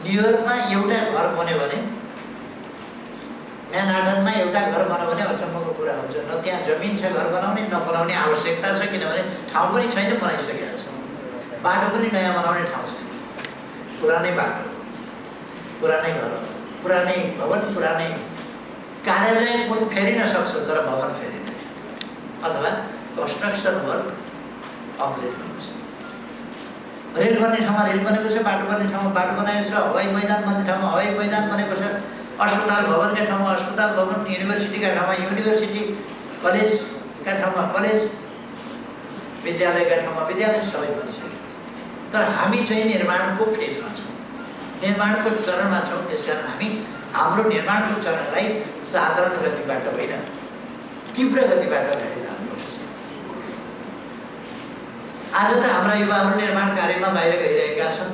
न्युयोर्कमा एउटा घर बन्यो भने, म्यानहाटनमा एउटा घर बनायो भने अचम्मको कुरा हुन्छ। न त्यहाँ जमिन छ घर बनाउने, न बनाउने आवश्यकता छ, किनभने ठाउँ पनि छैन, बनाइसकेका छ। बाटो पनि नयाँ बनाउने ठाउँ छैन। पुरानै बाटो, पुरानै घर, पुरानै भवन, पुरानै कार्यालय पनि फेरिन सक्छ, तर भवन फेरिँदैन, अथवा कन्स्ट्रक्सन वर्क कम्प्लिट हुन्छ। रेल बन्ने ठाउँमा रेल बनेको छ, बाटो बन्ने ठाउँमा बाटो बनाएको छ, हवाई मैदान बन्ने ठाउँमा हवाई मैदान बनेको छ, अस्पताल भवनका ठाउँमा अस्पताल भवन, युनिभर्सिटीका ठाउँमा युनिभर्सिटी, कलेजका ठाउँमा कलेज, विद्यालयका ठाउँमा विद्यालय, सबै बनिसकेको छ। तर हामी चाहिँ निर्माणको फेजमा छौँ, निर्माणको चरणमा छौँ। त्यसकारण हामी हाम्रो निर्माणको चरणलाई साधारण गतिबाट होइन, तीव्र गतिबाट हेरेर जानुपर्छ। आज त हाम्रा युवाहरू निर्माण कार्यमा बाहिर गइरहेका छन्।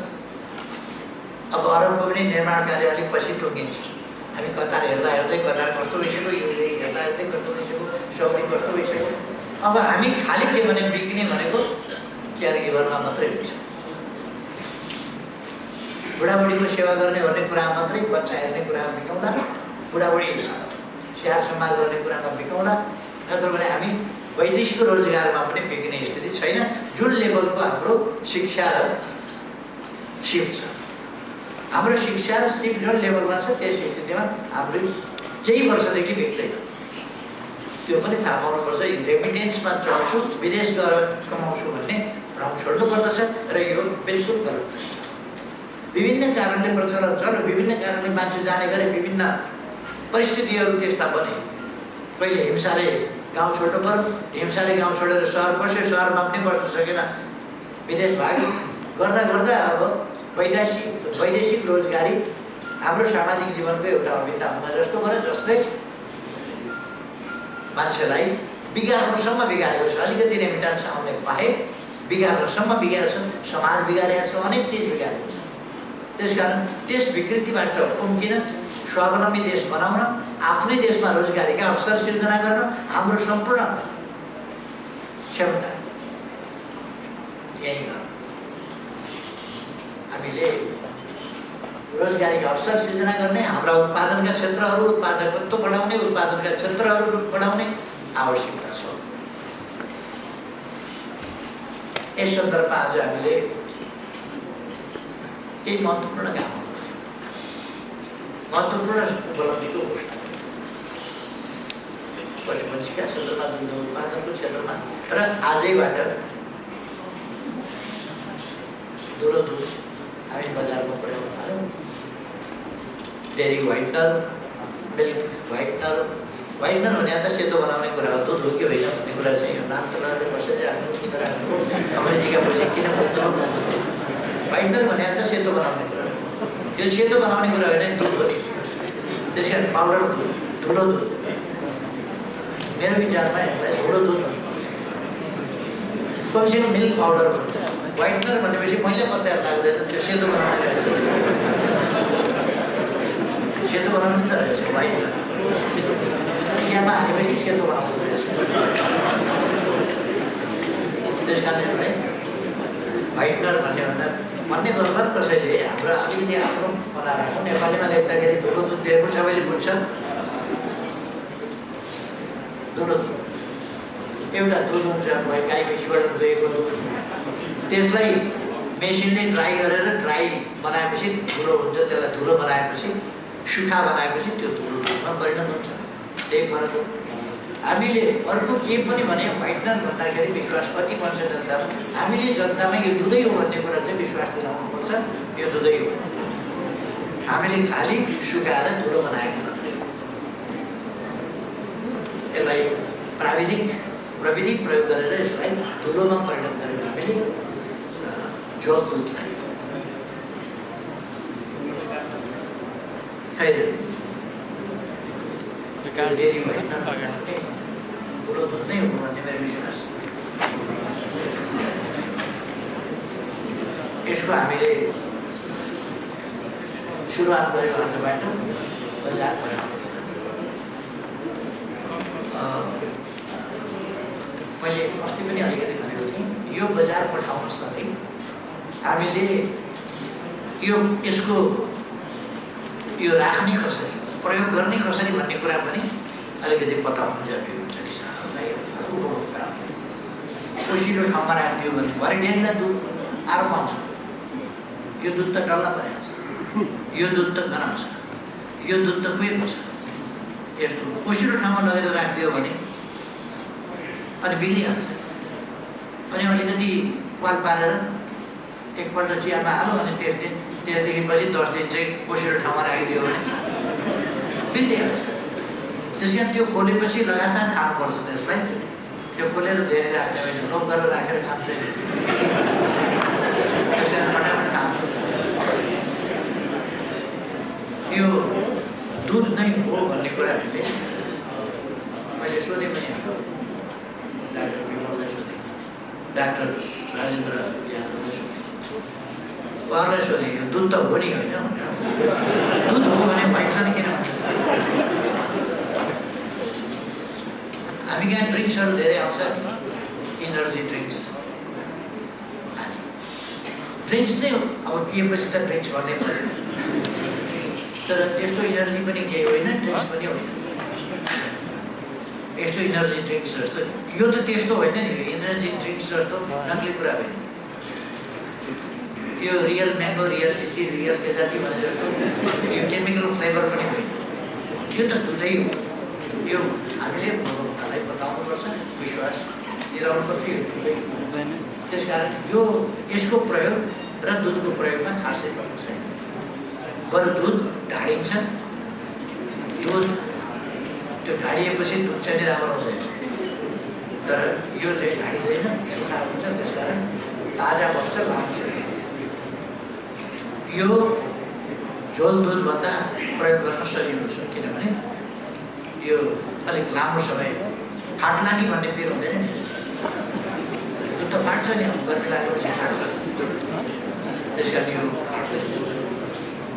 अब अरबको पनि निर्माण कार्य अलिक पछि टोकिन्छ। हामी कतार हेर्दा हेर्दै कतार कस्तो भइसक्यो, युए हेर्दा हेर्दै कस्तो भइसक्यो, साउदी कस्तो भइसक्यो। अब हामी खालि के भने बिक्ने भनेको केयर गिभरमा मात्रै हुन्छ। बुढाबुढीको सेवा गर्ने कुरामा मात्रै, बच्चा हेर्ने कुरामा बिकाउँला, बुढाबुढी स्याहार सम्हाल गर्ने कुरामा बिकाउँला, नत्र भने हामी वैदेशिक रोजगारमा पनि बिक्ने स्थिति छैन। जुन लेभलको हाम्रो शिक्षा र सिप छ, हाम्रो शिक्षा र सिप जुन लेभलमा छ, त्यस स्थितिमा हाम्रो केही वर्षदेखि बिक्दैन। त्यो पनि थाहा पाउनुपर्छ। रेमिटेन्समा चल्छु, विदेश गएर कमाउँछु भन्ने भ्रम छोड्नुपर्दछ र यो बिल्कुल गलत। विभिन्न कारणले प्रचलन छ र विभिन्न कारणले मान्छे जाने गरे, विभिन्न परिस्थितिहरू त्यस्ता बने। कहिले हिंसाले गाउँ छोड्नु पर्यो, हिंसाले गाउँ छोडेर सहर पस्यो, सहरमा पनि बस्न सकेन, विदेश भाग्यो। गर्दा गर्दा अब वैदेशिक रोजगारी हाम्रो सामाजिक जीवनको एउटा अभिन्न अंग जस्तो भयो, जसले मान्छेलाई बिगार्नुसम्म बिगारेको छ। अलिकति रेमिटेन्स आउने पाए बिगार्नुसम्म बिगारेको छ, समाज बिगारेको छ, अनेक चिज बिगारेको छ। त्यसकारण त्यस विकृतिबाट उम्किन, स्वावलम्बी देश बनाउन, आफ्नै देशमा रोजगारीका अवसर सिर्जना गर्न हाम्रो सम्पूर्ण क्षमता यही हो। हामीले रोजगारीका अवसर सिर्जना गर्ने, हाम्रा उत्पादनका क्षेत्रहरू, उत्पादकत्व बढाउने, उत्पादनका क्षेत्रहरू बढाउने आवश्यकता छ। यस सन्दर्भमा आज हामीले केही महत्त्वपूर्ण काम, महत्त्वपूर्ण उपलब्धिको घोषणा पशुपक्षीका क्षेत्रमा, दुध उत्पादनको क्षेत्रमा र आजैबाट दुध हामी बजारमा पुर्याउन थाल्यौँ। Dairy whitener, milk whitener, whitener भने त सेतो बनाउने कुरा हो, दुध हो कि होइन भन्ने कुरा चाहिँ यो नाम तलले कसरी राख्नु, किन राख्नु, अमेरिका पछि किन मुक्त व्हाइटनर भने त सेतो बनाउने कुरा हो। त्यो सेतो बनाउने कुरा होइन, दुध हो नि। त्यसकारण पाउडर दुध, धुलो दुध, मेरो विचारमा यसलाई धुलो दुध कमसेकम मिल्क पाउडर भन्नु। व्हाइटनर भनेपछि मैले पत्ता लाग्दैन, त्यो सेतो बनाउने रहेछ, सेतो बनाउने त रहेछ व्हाइटनर। चियामा हालेपछि सेतो बनाउने रहेछ। त्यस कारणले व्हाइटनर भन्ने गर्दा कसैले हाम्रो अलिकति आफ्नो बनाएर नेपालीमा लेख्दाखेरि धुलो दुध दिएको सबैले बुझ्छ। धुलो दुध एउटा दुध हुन्छ, गाई भैँसीबाट दुहेको दुध, त्यसलाई मेसिनले ड्राई गरेर ड्राई बनाएपछि धुलो हुन्छ। त्यसलाई धुलो बनाएपछि, सुक्खा बनाएपछि त्यो धुलो दुधमा परिणत हुन्छ। त्यही फरक हो। हामीले अर्को के पनि भने व्हाइटनर भन्दाखेरि विश्वास कति पर्छ जनतामा, हामीले जनतामा यो दुधै हो भन्ने कुरा चाहिँ विश्वास दिलाउनुपर्छ। यो दुधै हो, हामीले खालि सुकाएर धुलो बनाएको मात्रै हो। यसलाई प्रविधि प्रयोग गरेर यसलाई धुलोमा परिणत गरेर हामीले झोल दुधलाई डेरी व्हाइटनर ठुलो दुध नै हो भन्ने मेरो विश्वास। यसको हामीले सुरुवात गऱ्यौँ आजबाट बजारमा। मैले अस्ति पनि अलिकति भनेको थिएँ, यो बजार पठाउन सँगै हामीले यसको यो राख्ने कसरी, प्रयोग गर्ने कसरी भन्ने कुरा पनि अलिकति बताउनु जरुरी हुन्छ किसानहरूलाई। उपभोक्ता पोसिलो ठाउँमा राखिदियो भने भरे डेरीलाई दुध आरो पाउँछ। यो दुध त डल्ला परेको छ, यो दुध त गनाउँछ, यो दुध त कुहेको छ। यस्तो पोसिलो ठाउँमा लगेर राखिदियो भने अनि बिग्रिहाल्छ। अनि अलिकति पाल पारेर एकपल्ट चियामा हाल्यो अनि त्यसदेखि पछि 10 दिन चाहिँ पोसिलो ठाउँमा राखिदियो भने बिग्रिहाल्छ। त्यस कारण त्यो खोलेपछि लगातार खानुपर्छ त्यसलाई। त्यो खोलेर धेरै राख्ने होइन, लोप गरेर राखेर खान्छ। त्यस कारण फटाफट खान्छ। यो दुध नै हो भन्ने कुरा मैले सोधेँ पनि, डाक्टर विमललाई सोधेँ, डाक्टर राजेन्द्र यादवलाई सोधेँ, उहाँलाई सोधेँ यो दुध त हो नि होइन भनेर। दुध हो भने भइन्छ नि किन भन्छ? हामी कहाँ ड्रिङ्क्सहरू धेरै आउँछ, इनर्जी ड्रिङ्क्स। ड्रिङ्क्स नै अब पिएपछि त ड्रिङ्क्स भन्ने पर्यो, तर त्यस्तो इनर्जी पनि केही होइन, ड्रिङ्क्स पनि होइन। यस्तो इनर्जी ड्रिङ्क्स जस्तो यो त त्यस्तो होइन नि, इनर्जी ड्रिङ्क्स जस्तो नक्ली कुरा होइन। यो रियल म्याङ्गो, रियल लिची, रियल के जाति भने जस्तो यो केमिकल फ्लेभर पनि होइन। यो त दुधै हो। यो हामीले उपभोक्तालाई बताउनुपर्छ, विश्वास दिलाउनुपर्छ यो दुधै हो। त्यस कारण यसको प्रयोग र दुधको प्रयोगमा खासै फरक छैन। बरु दुध ढाडिन्छ, दुध त्यो ढाडिएपछि दुध चाहिँ राम्रो हुँदैन, तर यो चाहिँ ढाडिँदैन, सुक्खा हुन्छ। त्यस कारण ताजा बस्छ, लान्छ। यो झोल दुधभन्दा प्रयोग गर्न सजिलो छ, किनभने यो अलिक लामो समय फाट्ला कि भन्ने पिर हुँदैन नि। दुध त फाट्छ नि, गर्मी लागेपछि फाट्छ। त्यस कारण यो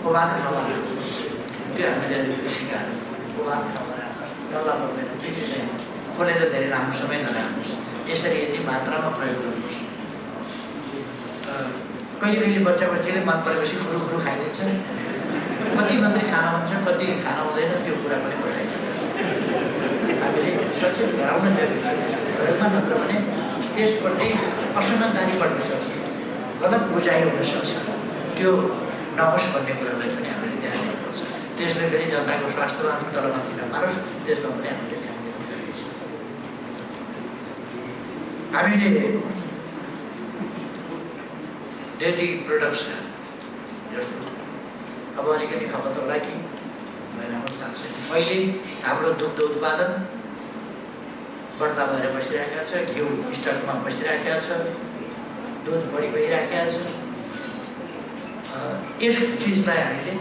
ओभानो ठाउँमा राख्नुपर्छ। त्यो हामीले अलिकति सिकाएर ओभानो ठाउँमा राख्नुपर्छ, डल्ला पर्दैन, बिग्रिँदैन। खोलेर धेरै लामो समय नराख्नुहोस्। यसरी यति मात्रामा प्रयोग गर्नुहोस्। कहिले कहिले बच्चाले मन परेपछि खुरु खाइदिन्छ। कति मात्रै खाना हुन्छ, कति खाना हुँदैन, त्यो कुरा पनि बताइदिन्छ। हामीले सचेत गराउन जरुरी छ प्रयोगमा, नत्र भने त्यसप्रति असमानतानी बढ्न सक्छ, गलत बुझाइ हुन सक्छ। त्यो नहोस् भन्ने कुरालाई पनि हामीले ध्यान दिनुपर्छ। त्यसले फेरि जनताको स्वास्थ्यमा तलमाथि नपारोस्, त्यसमा पनि हामीले ध्यान दिनु जरुरी छ। हामीले डेरी प्रोडक्ट्स जस्तो अब अलिकति खपत होला कि महिनामा थाहा छैन। अहिले हाम्रो दुग्ध उत्पादन बढ्ता भएर बसिरहेको छ, घिउ स्टकमा बसिरहेको छ, दुध बढी भइरहेको छ। यस चिजलाई हामीले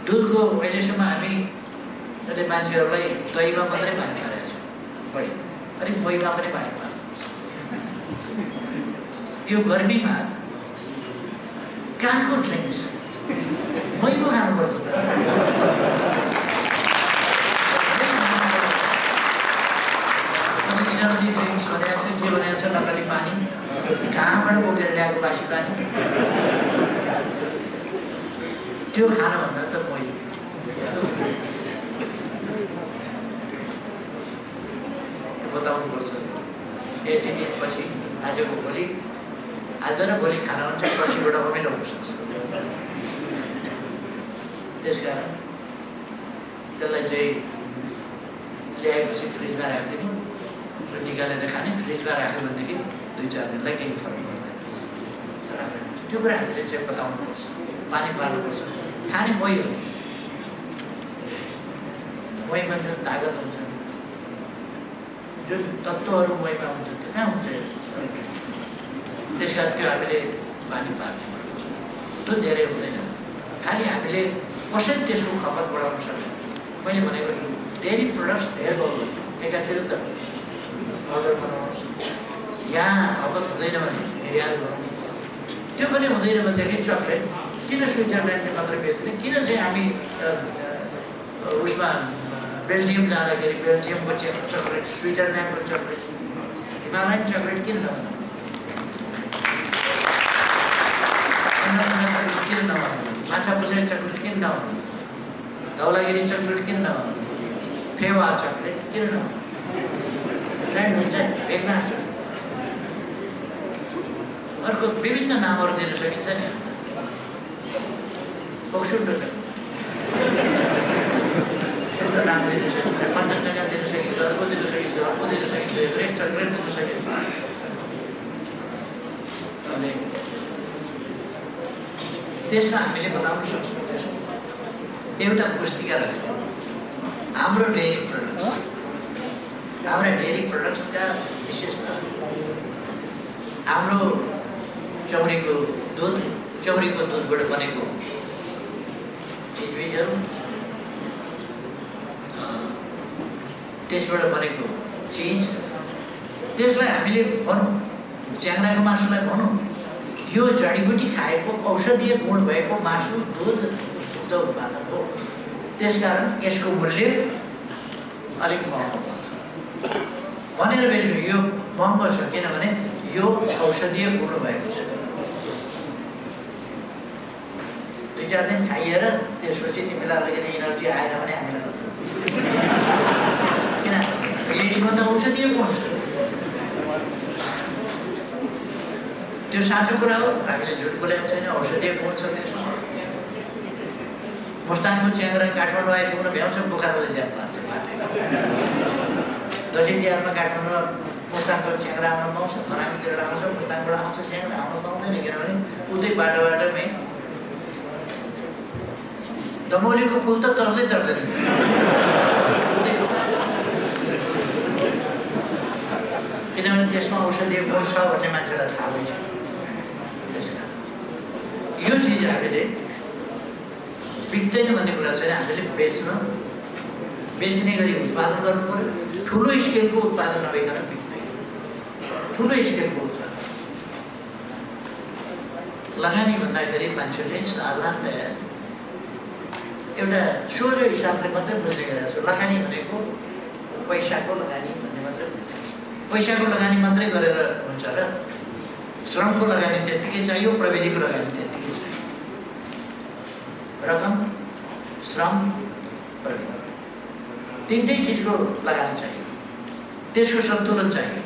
दुधको अहिलेसम्म हामीले मान्छेहरूलाई दहीमा मात्रै पानी पारेको छ, बढी अलिक महीमा पनि पानी पार्नु। यो गर्मीमा कहाँको ड्रिङ्क्स महीको खानुपर्छ। इनर्जी ड्रिङ्क्स भनेको छ, के भनेको छ, नक्कली पानी कहाँबाट बोकेर ल्याएको बासी पानी, त्यो खानुभन्दा त मही। बताउनुपर्छ। 8 दिनपछि आजको भोलि, आज र भोलि खाना हुन्छ, पर्सिबाट अमिलो हुन सक्छ। त्यसकारण त्यसलाई चाहिँ ल्याएपछि फ्रिजमा राखिदिनु र निकालेर खाने। फ्रिजमा राख्यो भनेदेखि 2-4 दिनलाई केही फरक पर्दैन। त्यो कुरा हामीले चाहिँ बताउनुपर्छ, पानी पार्नुपर्छ। खाने मही हो, महीमा जुन तागत हुन्छ, जुन तत्त्वहरू महीमा हुन्छ, त्यो कहाँ हुन्छ? त्यस कारण त्यो हामीले पानी पार्ने त्यो धेरै हुँदैन। खालि हामीले कसरी त्यसको खपत बढाउन सक्छ। मैले भनेको छु डेरी प्रोडक्ट्स धेरै भयो, एकातिर त अर्डर बनाउनुहोस्, यहाँ खपत हुँदैन भने निर्यात गर्नु। त्यो पनि हुँदैन भनेदेखि चक्लेट किन स्विजरल्यान्डले मात्र बेच्ने, किन चाहिँ हामी उसमा बेल्जियम जाँदाखेरि बेल्जियमको चक्लेट, स्विजरल्यान्डको चक्लेट, हिमालयन चक्लेट किन नभन्नु? किन नभन्नु? माछा पुछाइ चक्लेट किन खाउनु? धौलागिरी चक्लेट किन नखाउनु? फेवा चक्लेट किन नखाउनु? ब्रान्ड हुन्छ भेगनास। अर्को विभिन्न नामहरू दिन सकिन्छ नि। ओक्सुन्डो छ यस्तो नाम दिन सकिन्छ, कञ्चनजङ्घा दिन सकिन्छ, अर्को दिन सकिन्छ, अर्को दिन सकिन्छ, एभरेस्ट चक्लेट दिन सकिन्छ। अनि त्यसमा हामीले बताउन सक्छौँ। एउटा पुस्तिका रहेछ हाम्रो डेयरी प्रोडक्ट्स। हाम्रा डेयरी प्रोडक्ट्सका विशेषता हाम्रो चौरीको दुधबाट बनेको चिजबिजहरू, त्यसबाट बनेको चिज, त्यसलाई हामीले भनौँ च्याङ्राको मासुलाई भनौँ यो जडीबुटी खाएको औषधीय गुण भएको मासु, दुध, दुग्ध उत्पादन हो। त्यसकारण यसको मूल्य अलिक महँगो पर्छ भनेर बेच्नु। यो महँगो छ किनभने यो औषधीय गुण भएको छ। 2-4 दिन खाइएर त्यसपछि तिमीलाई अलिकति इनर्जी आएन भने हामीलाई किन यसमा त औषधीय गुण छ। त्यो साँचो कुरा हो, हामीले झुट बोलेको छैन। औषधीय गुण छ त्यसमा। मुस्ताङको च्याङ्रा काठमाडौँ आइपुग्नु भ्याउँछ, बुखारले ज्यान पार्छ। दक्षिण बिहारमा काठमाडौँमा मुस्ताङको च्याङ्रा आउन पाउँछ, खरामीतिर आउँछ, मुस्ताङबाट आउँछ च्याङ्रा आउन पाउँदैन किनभने उतै बाटोबाटोमै दमौलीको पुल त तर्दै तर्दैन। किनभने त्यसमा औषधीय गुण छ भन्ने मान्छेलाई थाहा भइसक्यो। यो चिज हामीले बिक्दैन भन्ने कुरा छैन। हामीले बेच्ने गरी उत्पादन गर्नु पर्यो। ठुलो स्केलको उत्पादन नभइकन बिक्दैन। ठुलो स्केलको उत्पादन लगानी भन्दाखेरि मान्छेले साधारणतया एउटा सोझो हिसाबले मात्रै बुझ्ने गरेको छ। लगानी भनेको पैसाको लगानी भन्ने मात्रै बुझ्ने। पैसाको लगानी मात्रै गरेर हुन्छ र श्रमको लगानी त्यत्तिकै चाहियो, प्रविधिको लगानी त्यत्तिकै चाहियो। रकम, श्रम, प्रविधि तिनटै चिजको लगानी चाहियो। त्यसको सन्तुलन चाहियो।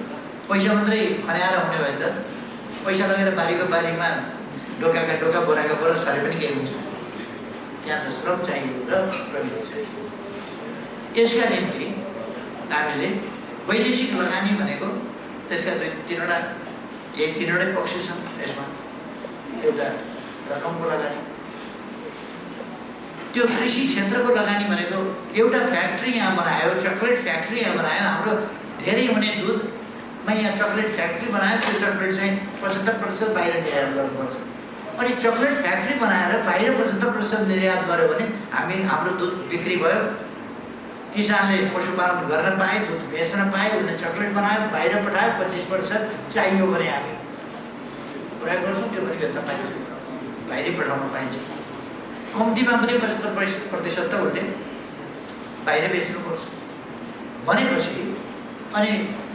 पैसा मात्रै खन्याएर हुने भए त पैसा लगेर बारीको बारीमा ढोकाका ढोका बोराका बोरा सरे पनि केही हुन्छ। त्यहाँ त श्रम चाहियो र प्रविधि चाहियो। यसका निम्ति हामीले वैदेशिक लगानी भनेको त्यसका तीनवटै पक्ष छन्। यसमा एउटा रकमको लगानी, त्यो कृषि क्षेत्रको लगानी भनेको एउटा फ्याक्ट्री यहाँ बनायो, चक्लेट फ्याक्ट्री यहाँ बनायो। हाम्रो धेरै हुने दुधमा यहाँ चक्लेट फ्याक्ट्री बनायो। त्यो चक्लेट चाहिँ 75% बाहिर निर्यात गर्नुपर्छ। अनि चक्लेट फ्याक्ट्री बनाएर बाहिर 75% निर्यात गर्यो भने हाम्रो दुध बिक्री भयो। किसानले पशुपालन गर्न पाए, दुध बेच्न पाए, उसले चक्लेट बनायो, बाहिर पठायो। 25% चाहियो भने हामी प्रयोग गर्छौँ। त्यो पनि बेच्न पाइन्छ, बाहिरै पठाउन पाइन्छ। कम्तीमा पनि 75% त उसले बाहिर बेच्नुपर्छ भनेपछि अनि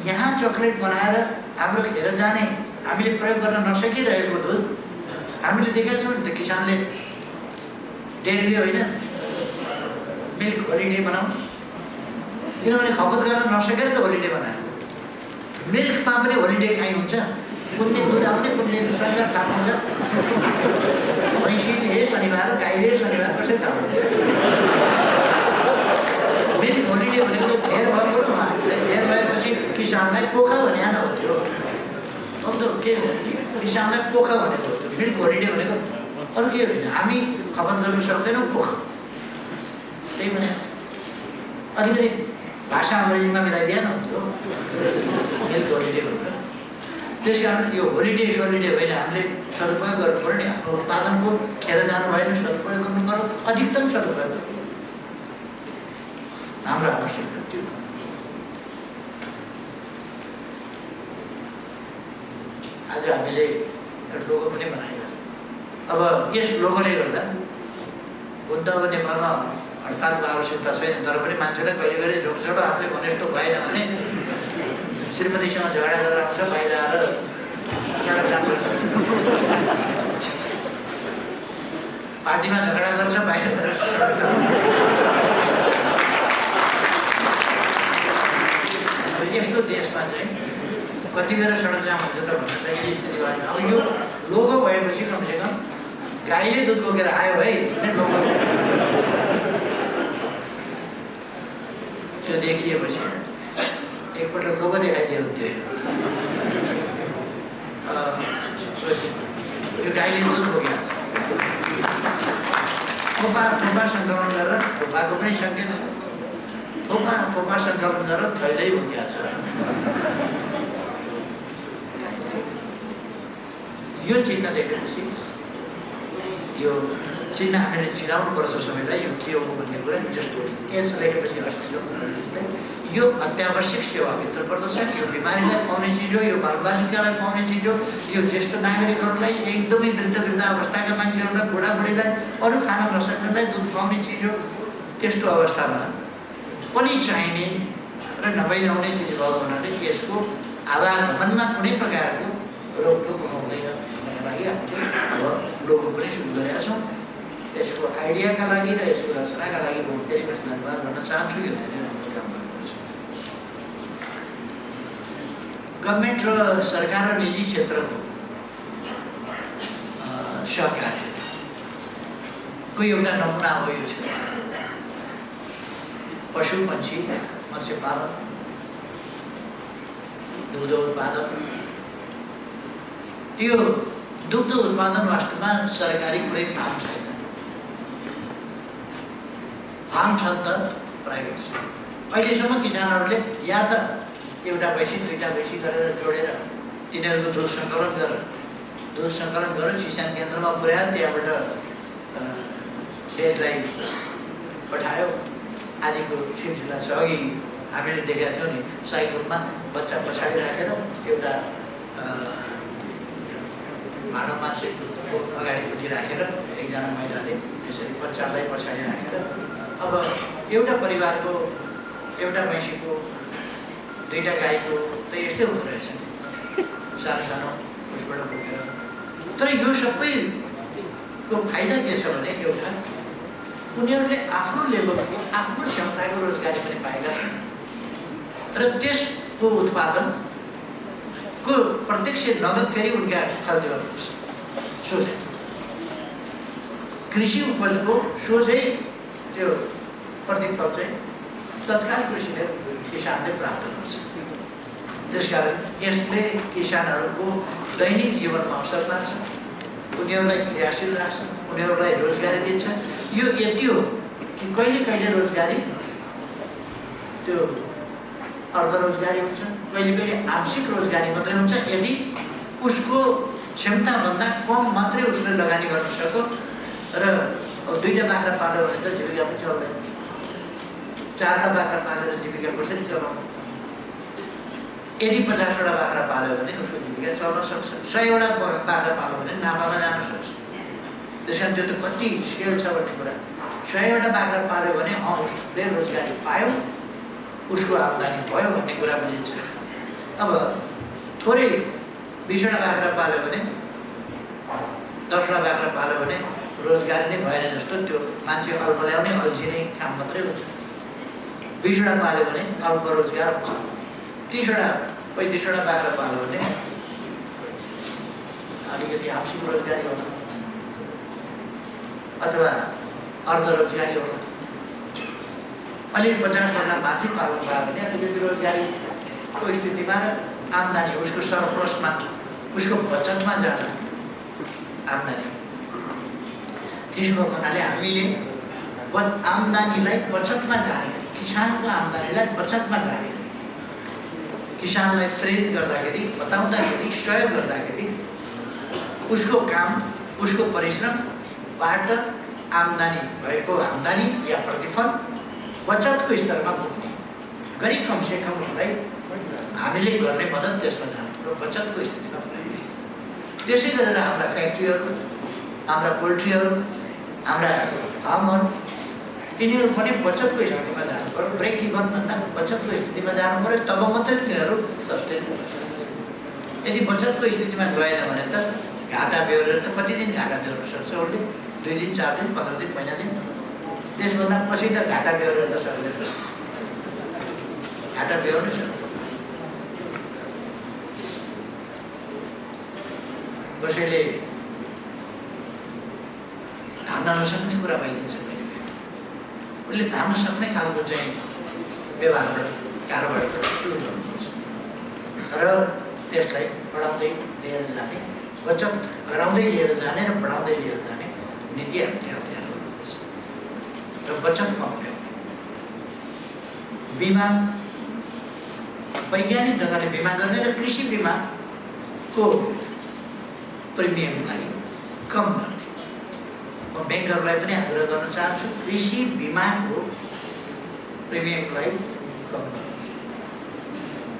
यहाँ चक्लेट बनाएर हाम्रो खेर जाने, हामीले प्रयोग गर्न नसकिरहेको दुध हामीले देखेका छौँ नि त। किसानले डेयरी होइन मिल्क होलिडे बनाऊ, किनभने खपत गर्न नसकेर त होलिडे बनायो। मिल्कमा पनि होलिडे खाइ हुन्छ। कुन दिन दुध आउने, कुन दिन शनिबार खानुहुन्छ। भैँसीले शनिबार, गाईले शनिबार कसरी खानुहुन्छ? मिल्क होलिडे भनेको धेर भयो। धेर भएपछि किसानलाई पोखा भने आन हो त्यो। अब त के किसानलाई पोखा भनेको हो त्यो। मिल्क होलिडे भनेको अरू के होइन। हामी खपत गर्न सक्दैनौँ, पोखा। त्यही भने अलिकति भाषा अङ्ग्रेजीमा मिलाइदिएन त्यो मिल्क होलिडे भनेर। त्यस कारण यो होलिडे सोलिडे होइन। हामीले सदुपयोग गर्नु पऱ्यो नि। आफ्नो उत्पादनको खेर जानु भएन, सदुपयोग गर्नु पऱ्यो, अधिकतम सदुपयोग गर्नु हाम्रो आवश्यकता त्यो। आज हामीले एउटा लोगो पनि बनाएका छौँ। अब यस लोगोले गर्दा हुन त अब नेपालमा हडतालको आवश्यकता छैन, तर पनि मान्छेलाई कहिले कहिले झोकझोडो आफूले भने जस्तो भएन भने श्रीमतीसँग झगडा गरेर आउँछ, बाहिर आएर सडक जानुपर्छ। पार्टीमा झगडा गर्छ, बाहिर गएर यस्तो देशमा चाहिँ कति बेला सडक जाम हुन्छ त भन्ने चाहिँ स्थिति भएन। अब यो लोगो भएपछि कमसेकम गाईले दुध बोकेर आयो है भन्ने लोगो त्यो देखिएपछि एकपल्ट लोगो देखाइदियो हुन्थ्यो। यो गाईले दुध बोकेको छ, थोपा सङ्कलन गरेर थोपाको पनि सङ्केत छ, थोपा सङ्कलन गरेर थैलै बोकेको छ। यो चिन्ह देखेपछि यो चिन्ह हामीले चिनाउनु पर्छ सबैलाई, यो के हो भन्ने कुरा जस्तो केस लेखेपछि अस्तित्व यो अत्यावश्यक सेवाभित्र पर्दछ। यो बिमारीलाई पाउने चिज हो, यो बालबालिकालाई पाउने चिज हो, यो ज्येष्ठ नागरिकहरूलाई, एकदमै वृद्ध अवस्थाका मान्छेहरूलाई, बुढाबुढीलाई, अरू खान नसक्नेलाई दुध खुवाउने चिज हो। त्यस्तो अवस्थामा पनि चाहिने र नभइरहने चिज भयो हुनाले यसको आवागमनमा कुनै प्रकारको रोकटोक हुँदैन भन्ने लागि हामीले अब लोगो पनि सुरु गरेका छौँ। यसको आइडियाका लागि र यसको रचनाका लागि म फेरि पनि धन्यवाद भन्न चाहन्छु। यो धेरै राम्रो काम गर्नुपर्छ। गभर्मेन्ट र सरकार र निजी क्षेत्रको सहकार्यको एउटा नमुना हो यो क्षेत्र। पशु पंक्षी मत्स्य पालन, दुध उत्पादन। यो दुग्ध उत्पादन वास्तवमा सरकारी कुनै फार्म छैन, फार्म छन् त प्राइभेट छ। अहिलेसम्म किसानहरूले या त एउटा भैँसी दुईवटा भैँसी गरेर जोडेर तिनीहरूको दुध सङ्कलन गरेर किसान केन्द्रमा पुर्यायो, त्यहाँबाट डेरीलाई पठायो आदिको सिलसिला छ। अघि हामीले देखेका थियौँ नि, साइकलमा बच्चा पछाडि राखेर एउटा भाँडोमा चाहिँ दुधको अगाडिपट्टि राखेर एकजना महिलाले त्यसरी बच्चालाई पछाडि राखेर अब एउटा परिवारको एउटा भैँसीको दुईवटा गाईको त यस्तै हुँदो रहेछ सानो उसबाट बोकेर। तर यो सबैको फाइदा के छ भने एउटा उनीहरूले आफ्नो लेभलको आफ्नो क्षमताको रोजगारी पनि पाएका छन् र त्यसको उत्पादनको प्रत्यक्ष नगद फेरि उनका खालतिर सोझै कृषि उपजको सोझै त्यो प्रतिफल चाहिँ तत्काल किसानले प्राप्त गर्छ। त्यसकारण यसले किसानहरूको दैनिक जीवनमा असर पार्छ, उनीहरूलाई क्रियाशील राख्छ, उनीहरूलाई रोजगारी दिन्छ। यो यति हो कि कहिले कहिले रोजगारी त्यो अर्धरोजगारी हुन्छ, कहिले कहिले आंशिक रोजगारी मात्रै हुन्छ यदि उसको क्षमताभन्दा कम मात्रै उसले लगानी गर्न सक्यो। र दुईवटा बाख्रा पाल्यो भने त जीविका पनि चल्दैन, चारवटा बाख्रा पालेर जीविका कसरी चलाउनु? यदि 50वटा बाख्रा पाल्यो भने उसको जीविका चल्न सक्छ, 100वटा बाख्रा पाल्यो भने नाफामा जान सक्छ। त्यस कारण त्यो त कति स्केल छ भन्ने कुरा। 100वटा बाख्रा पाल्यो भने उसले रोजगारी पायो, उसको आम्दानी भयो भन्ने कुरा बुझिन्छ। अब थोरै 20वटा बाख्रा पाल्यो भने 10वटा बाख्रा पाल्यो भने रोजगारी नै भएन जस्तो, त्यो मान्छे अल्प ल्याउने अल्झिने काम मात्रै हुन्छ। 20वटा पाल्यो भने अल्प रोजगार हुन्छ, 30वटा 35वटा बाख्रा पाल्यो भने अलिकति आंशिक रोजगारी होला अथवा अर्धरोजगारी होला। अलिक 50वटा माथि पाल्नु भयो भने अलिकति रोजगारीको स्थितिमा र आम्दानी उसको सरप्लसमा उसको बचतमा जान्छ आम्दानी। त्यसो भन्नाले हामीले आम्दानीलाई बचतमा जाने, किसानको आम्दानीलाई बचतमा जाने, किसानलाई प्रेरित गर्दाखेरि, बताउँदाखेरि, सहयोग गर्दाखेरि उसको काम उसको परिश्रमबाट आम्दानी भएको आम्दानी या प्रतिफल बचतको स्तरमा पुग्ने गरी कमसेकम उसलाई हामीले गर्ने मद्दत त्यसमा जानु र बचतको स्थितिमा पुग्ने। त्यसै गरेर हाम्रा फ्याक्ट्रीहरू, हाम्रा पोल्ट्रीहरू, हाम्रा फार्महरू तिनीहरू पनि बचतको स्थितिमा जानु पर्यो, ब्रेक इभनभन्दा बचतको स्थितिमा जानु पर्यो, तब मात्रै तिनीहरू सस्टेन हुन सक्छ। यदि बचतको स्थितिमा गएन भने त घाटा बेहोरेर त कति दिन घाटा बेहोर्न सक्छ उसले। 2 दिन 4 दिन 15 दिन महिना दिन त्यसभन्दा पछि त घाटा बेहोर्न त सक्दैन घाटा बेहोर्न सक्दैन कसैले धान्न नसक्ने कुरा भइदिन्छ उसले धान्न सक्ने खालको चाहिँ व्यवहारबाट कारोबारबाट सुरु गर्नुपर्छ र त्यसलाई बढाउँदै लिएर जाने बचत गराउँदै लिएर जाने र बढाउँदै लिएर जाने नीति हामीले अख्तियार गर्नुपर्छ र बचतमा पुर्याउने बिमा वैज्ञानिक ढङ्गले बिमा गर्ने र कृषि बिमाको प्रिमियमलाई कम गर्ने म ब्याङ्कहरूलाई पनि आग्रह गर्न चाहन्छु कृषि बिमाको प्रिमियमलाई कम गर्नु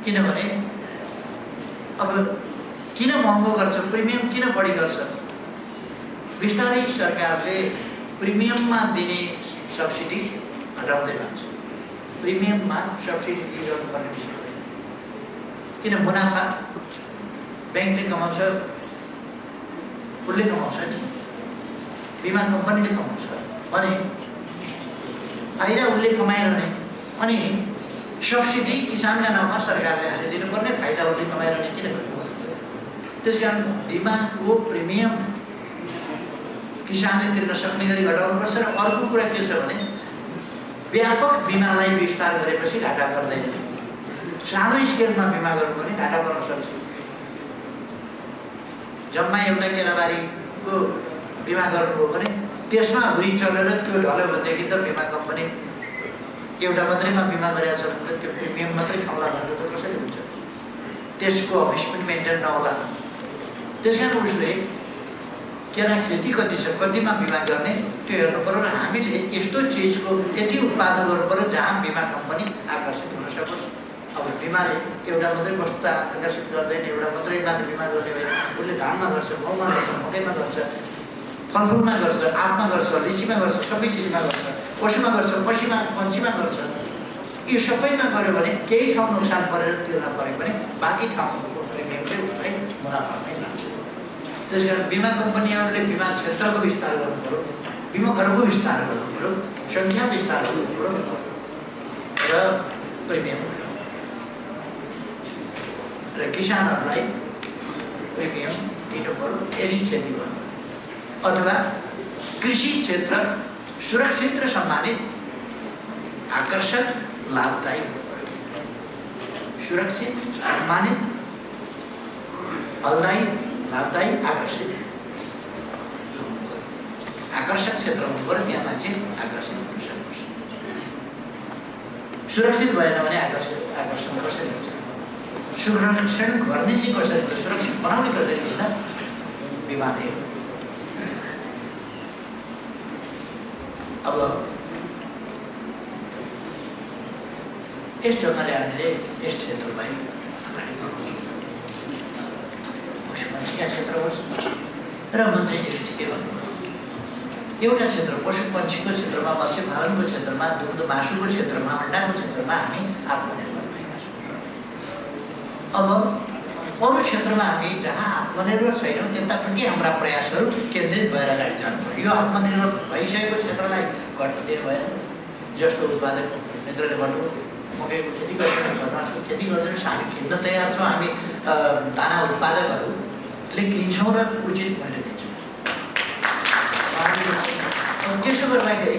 किनभने अब किन महँगो गर्छ प्रिमियम किन बढी गर्छ बिस्तारै सरकारले प्रिमियममा दिने सब्सिडी हटाउँदै लान्छ प्रिमियममा सब्सिडी दिइरहनु पर्ने विषय होइन किन मुनाफा ब्याङ्कले कमाउँछ उसले कमाउँछ नि बिमा कम्पनीले कमाउँछ भने फाइदा उसले कमाइरहने अनि सब्सिडी किसानका नाउँमा सरकारले हालिदिनुपर्ने फाइदा उसले कमाइरहने किन गर्नु त्यस कारण बिमाको प्रिमियम किसानले तिर्न सक्ने गरी घटाउनुपर्छ र अर्को कुरा के छ भने व्यापक बिमालाई विस्तार गरेपछि घाटा पर्दैन सानो स्केलमा बिमा गर्नु भने घाटा पर्न सक्छ जम्मा एउटा केराबारीको बिमा गर्नुभयो भने त्यसमा भुइँ चलेर त्यो ढल्यो भनेदेखि त बिमा कम्पनी एउटा मात्रैमा बिमा गरेको छ भने त त्यो प्रिमियम मात्रै खाउला भनेर त कसरी हुन्छ त्यसको अफिस पनि मेन्टेन नहोला त्यस कारण उसले केरा खेती कति छ कतिमा बिमा गर्ने त्यो हेर्नु पऱ्यो र हामीले यस्तो चिजको यति उत्पादन गर्नु पऱ्यो जहाँ बिमा कम्पनी आकर्षित हुन सकोस् अब बिमाले एउटा मात्रै वस्तु आकर्षित गर्दैन एउटा मात्रै मात्र बिमा गर्ने होइन उसले धानमा गर्छ गहुँमा गर्छ मकैमा गर्छ फलफुलमा गर्छ आँपमा गर्छ लिचीमा गर्छ सबै चिजमा गर्छ पशुमा गर्छ पन्छीमा गर्छ यो सबैमा गऱ्यो भने केही ठाउँ नोक्सान परेर तिर्न पऱ्यो भने बाँकी ठाउँको प्रिमियमले उसलाई मुनाफामै लाग्छ त्यस कारण बिमा कम्पनीहरूले बिमा क्षेत्रको विस्तार गर्नु पऱ्यो बिमाहरूको विस्तार गर्नु पऱ्यो सङ्ख्या विस्तार गर्नु पऱ्यो र प्रिमियम र किसानहरूलाई प्रिमियम दिनु पऱ्यो यदि खेती गर्नु अथवा कृषि क्षेत्र सुरक्षित र सम्मानित आकर्षक लाभदायी हुनु पऱ्यो सुरक्षित सम्मानित फलदायी लाभदायी आकर्षित आकर्षक क्षेत्र हुनु पऱ्यो त्यहाँ मान्छे आकर्षित हुन सक्छ सुरक्षित भएन भने आकर्षण कसरी हुन्छ सुरक्षण गर्ने चाहिँ कसरी हुन्छ सुरक्षित बनाउने कसरी हुन्छ बिमाले अब यस ढङ्गले हामीले यस क्षेत्रलाई अगाडि बढाउँछौँ पशुपन्छीका क्षेत्र होस् र मन्त्रीजीले ठिकै भन्नुभयो एउटा क्षेत्र पशुपन्छीको क्षेत्रमा मत्स्य पालनको क्षेत्रमा दुग्ध मासुको क्षेत्रमा अण्डाको क्षेत्रमा हामी आत्मनिर्भर भएका छौँ अब अरू क्षेत्रमा हामी जहाँ आत्मनिर्भर छैनौँ त्यतापट्टि हाम्रा प्रयासहरू केन्द्रित भएर अगाडि जानु पर्यो यो आत्मनिर्भर भइसकेको क्षेत्रलाई घट्न दिनु भएन जस्तो उत्पादक मित्रले भन्नुभयो मकैको खेती गर्दैन घरमासको खेती गर्दैनौँ हामी किन्न तयार छौँ हामी दाना उत्पादकहरूले किन्छौँ र उचित मूल्य दिन्छौँ त्यसो गर्दाखेरि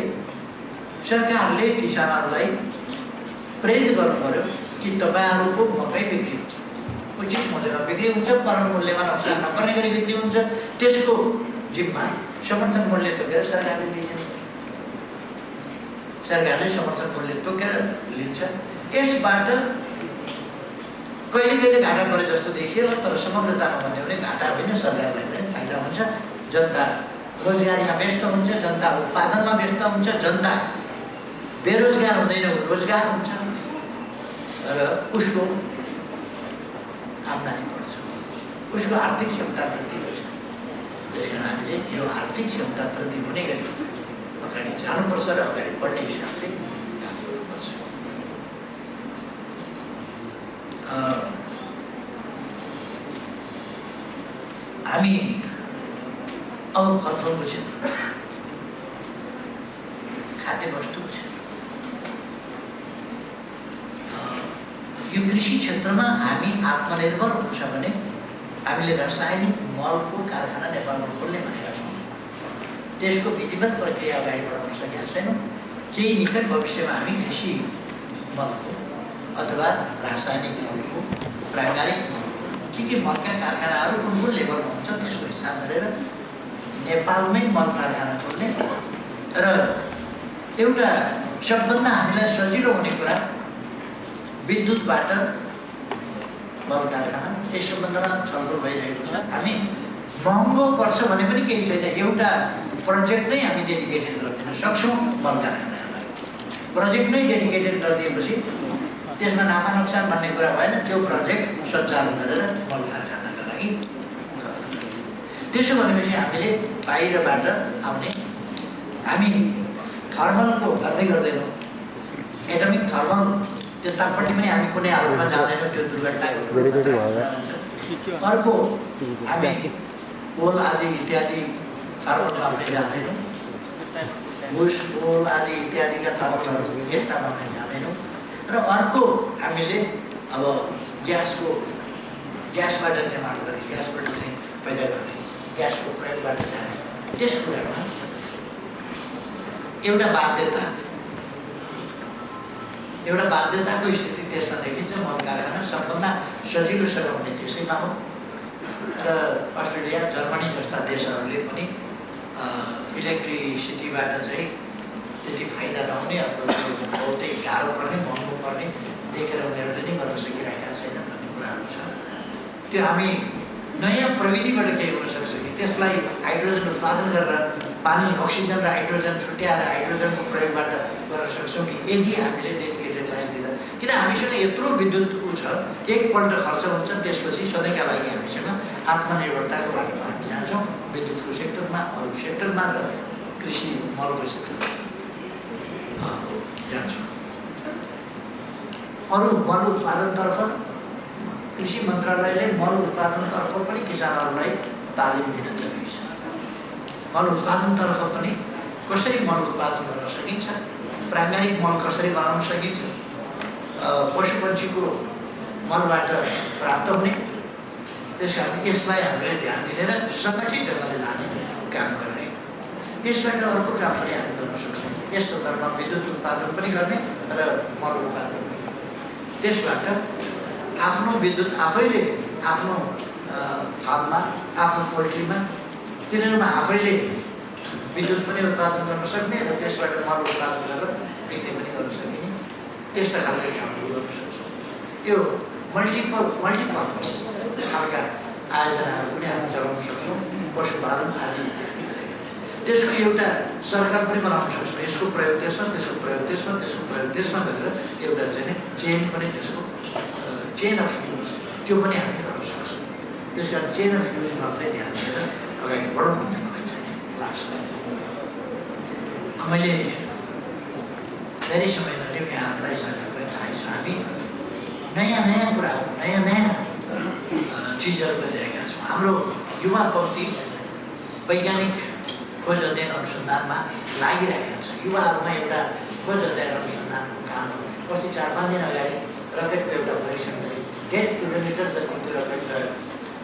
सरकारले किसानहरूलाई प्रेरित गर्नु पऱ्यो कि तपाईँहरूको मकै बिक्री हुन्छ उचित मूल्यमा बिक्री हुन्छ परम मूल्यमा नोक्सान नपर्ने गरी बिक्री हुन्छ त्यसको जिम्मा समर्थन मूल्य तोकेर सरकारले लिन्छ सरकारले समर्थन मूल्य तोकेर लिन्छ यसबाट कहिले कहिले घाटा परे जस्तो देखिएला तर समग्रतामा भन्यो भने घाटा होइन सरकारलाई पनि फाइदा हुन्छ जनता रोजगारीमा व्यस्त हुन्छ जनता उत्पादनमा व्यस्त हुन्छ जनता बेरोजगार हुँदैन रोजगार हुन्छ र उसको आम्दानी बढ्छ उसको आर्थिक क्षमता वृद्धि हुन्छ त्यस कारण हामीले यो आर्थिक क्षमता वृद्धि हुने गरी अगाडि जानुपर्छ र अगाडि बढ्ने हिसाबले काम गर्नुपर्छ हामी अब फलफुलको क्षेत्र खाद्य वस्तुको क्षेत्र। यो कृषि क्षेत्रमा हामी आत्मनिर्भर हुन्छ भने हामीले रासायनिक मलको कारखाना नेपालमा खोल्ने भनेका छौँ। त्यसको विधिवत प्रक्रिया अगाडि बढाउन सकेका छैनौँ। केही निकट भविष्यमा हामी कृषि मलको अथवा रासायनिक मलको, प्राङ्गारिक के मलका कारखानाहरू कुन कुन लेभलमा हुन्छ त्यसको हिसाब गरेर नेपालमै मल कारखाना खोल्ने र एउटा सबभन्दा हामीलाई सजिलो हुने कुरा विद्युतबाट मल कारखाना, यस सम्बन्धमा छलफल भइरहेको छ। हामी महँगो पर्छ भने पनि केही छैन, एउटा प्रोजेक्ट नै हामी डेडिकेटेड गरिदिन सक्छौँ मल कारखानालाई। प्रोजेक्ट नै डेडिकेटेड गरिदिएपछि त्यसमा नाफा नोक्सान भन्ने कुरा भएन, त्यो प्रोजेक्ट सञ्चालन गरेर मल कारखानाका लागि। त्यसो भनेपछि हामीले बाहिरबाट आउने, हामी थर्मलको गर्दै गर्दैनौँ, एटमिक थर्मल त्यतापट्टि पनि हामी कुनै हालतमा जाँदैनौँ, त्यो दुर्घटनाको। अर्को हामी कोल आदि इत्यादि थर्मलमा पनि जाँदैनौँ, घुस कोल आदि इत्यादिका थर्मलहरू यस्तामा पनि जाँदैनौँ। र अर्को हामीले अब ग्यासबाट निर्माण गर्ने, ग्यासबाट चाहिँ पैदा गर्ने, ग्यासको प्रयोगबाट जाने, त्यस कुरामा एउटा बाध्यताको स्थिति त्यसमा देखिन्छ। मल कारखाना सबभन्दा सजिलोसँग हुने त्यसैमा हो। र अस्ट्रेलिया, जर्मनी जस्ता देशहरूले पनि इलेक्ट्रिसिटीबाट चाहिँ त्यति फाइदा नहुने अथवा बहुतै गाह्रो पर्ने, महँगो पर्ने देखेर उनीहरूले नै गर्न सकिरहेका छैनन् भन्ने कुराहरू छ। त्यो हामी नयाँ प्रविधिबाट केही हुन सक्छ कि त्यसलाई हाइड्रोजन उत्पादन गरेर पानी, अक्सिजन र हाइड्रोजन छुट्याएर हाइड्रोजनको प्रयोगबाट गर्न सक्छौँ कि यदि हामीले डेडिकेटेड लाइन दिँदा। किन हामीसँग यत्रो विद्युत छ, एकपल्ट खर्च हुन्छ, त्यसपछि सधैँका लागि हामीसँग आत्मनिर्भरताको बाटोमा हामी जान्छौँ। विद्युतको सेक्टरमा, अरू सेक्टरमा र कृषि मलको सेक्टरमा जान्छौँ। अरू मल उत्पादनतर्फ कृषि मन्त्रालयले मल उत्पादनतर्फ पनि किसानहरूलाई तालिम दिन जरुरी छ। मल उत्पादनतर्फ पनि कसरी मल उत्पादन गर्न सकिन्छ, प्राङ्गारिक मल कसरी बनाउन सकिन्छ, पशुपन्छीको मलबाट प्राप्त हुने, त्यस कारण यसलाई हामीले ध्यान दिएर सङ्गठित ढङ्गले लाने काम गर्ने। यसबाट अर्को काम पनि हामी गर्न सक्छौँ। यस सन्दर्भमा विद्युत उत्पादन पनि गर्ने र मल उत्पादन पनि गर्ने। त्यसबाट आफ्नो विद्युत आफैले आफ्नो फार्ममा, आफ्नो पोल्ट्रीमा, तिनीहरूमा आफैले विद्युत पनि उत्पादन गर्न सक्ने र त्यसबाट मल उत्पादन गरेर बिक्री पनि गर्न सकिने, त्यस्ता खालका कामहरू गर्न सक्छौँ। यो मल्टिपर्पज खालका आयोजनाहरू पनि हामी चलाउन सक्छौँ, पशुपालन आदि इत्यादि गरेर। त्यसको एउटा सरकार पनि बनाउन सक्छौँ। यसको प्रयोग त्यसमा, त्यसको प्रयोग त्यसमा, त्यसको प्रयोग त्यसमा गरेर एउटा चाहिँ चेन पनि, त्यसको चेन अफ युज त्यो पनि हामी गर्न सक्छौँ। त्यस कारण चेन अफ युजमा पनि ध्यान दिएर अगाडि बढौँ भन्ने मलाई चाहिँ लाग्छ। मैले धेरै समय नलियो, यहाँहरूलाई साथीहरूलाई थाहै छ, हामी नयाँ कुराहरू, नयाँ चिजहरू गरिरहेका छौँ। हाम्रो युवा पक्ति वैज्ञानिक खोज अध्ययन अनुसन्धानमा लागिरहेका छ। युवाहरूमा एउटा खोज अध्ययन अनुसन्धानको काम हो। अस्ति 4-5 दिन अगाडि रकेटको एउटा परीक्षण गरी 1.5 किलोमिटर जति त्यो रकेट गयो,